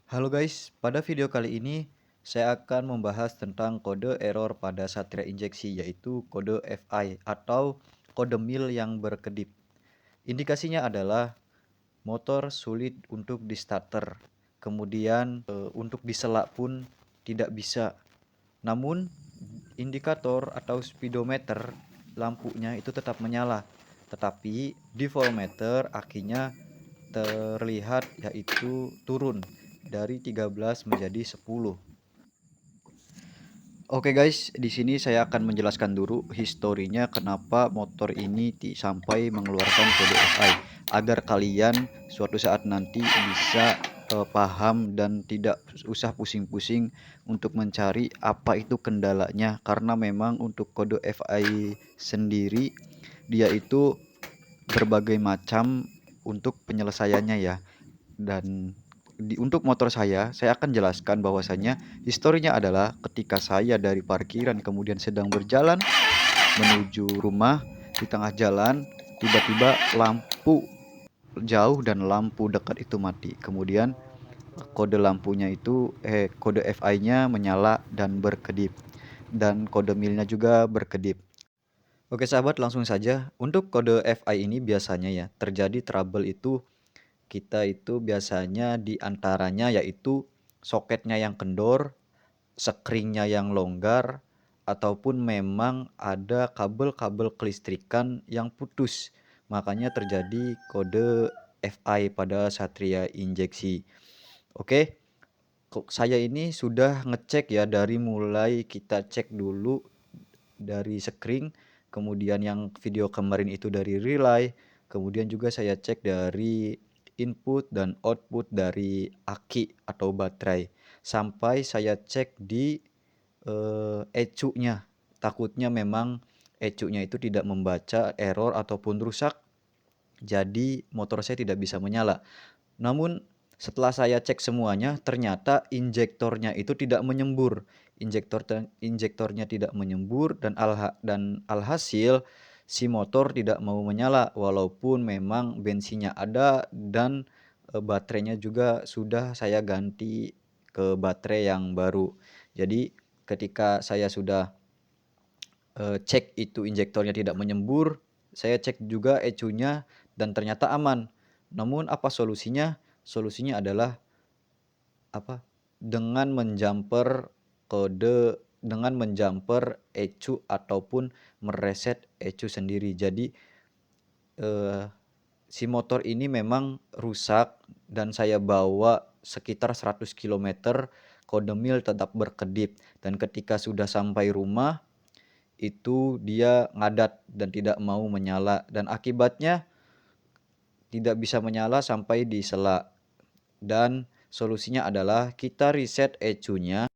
Halo guys, pada video kali ini saya akan membahas tentang kode error pada Satria injeksi yaitu kode FI atau kode mil yang berkedip. Indikasinya adalah motor sulit untuk di starter, kemudian untuk disela pun tidak bisa. Namun indikator atau speedometer lampunya itu tetap menyala, tetapi di voltmeter akinya terlihat yaitu turun dari 13 menjadi 10. Oke guys, di sini saya akan menjelaskan dulu historinya kenapa motor ini sampai mengeluarkan kode FI agar kalian suatu saat nanti bisa paham dan tidak usah pusing-pusing untuk mencari apa itu kendalanya, karena memang untuk kode FI sendiri dia itu berbagai macam untuk penyelesaiannya ya. Dan untuk motor saya akan jelaskan bahwasanya historinya adalah ketika saya dari parkiran kemudian sedang berjalan menuju rumah, di tengah jalan tiba-tiba lampu jauh dan lampu dekat itu mati. Kemudian kode lampunya itu kode FI-nya menyala dan berkedip, dan kode milnya juga berkedip. Oke sahabat, langsung saja. Untuk kode FI ini biasanya ya terjadi trouble itu, kita itu biasanya di antaranya yaitu soketnya yang kendor, sekringnya yang longgar, ataupun memang ada kabel-kabel kelistrikan yang putus. Makanya terjadi kode FI pada Satria injeksi. Oke, saya ini sudah ngecek ya, dari mulai kita cek dulu dari sekring, kemudian yang video kemarin itu dari relay, kemudian juga saya cek dari input dan output dari aki atau baterai, sampai saya cek di ECU-nya. Takutnya memang ECU-nya itu tidak membaca error ataupun rusak, jadi motor saya tidak bisa menyala. Namun setelah saya cek semuanya, ternyata injektornya itu tidak menyembur. Injektornya tidak menyembur, dan alhasil si motor tidak mau menyala walaupun memang bensinnya ada dan baterainya juga sudah saya ganti ke baterai yang baru. Jadi ketika saya sudah cek itu injektornya tidak menyembur, saya cek juga ECU-nya dan ternyata aman. Namun apa solusinya? Solusinya adalah apa? Dengan menjumper ECU ataupun mereset ECU sendiri. Jadi eh, si motor ini memang rusak dan saya bawa sekitar 100 km, kode mil tetap berkedip, dan ketika sudah sampai rumah itu dia ngadat dan tidak mau menyala, dan akibatnya tidak bisa menyala sampai disela. Dan solusinya adalah kita reset ECU-nya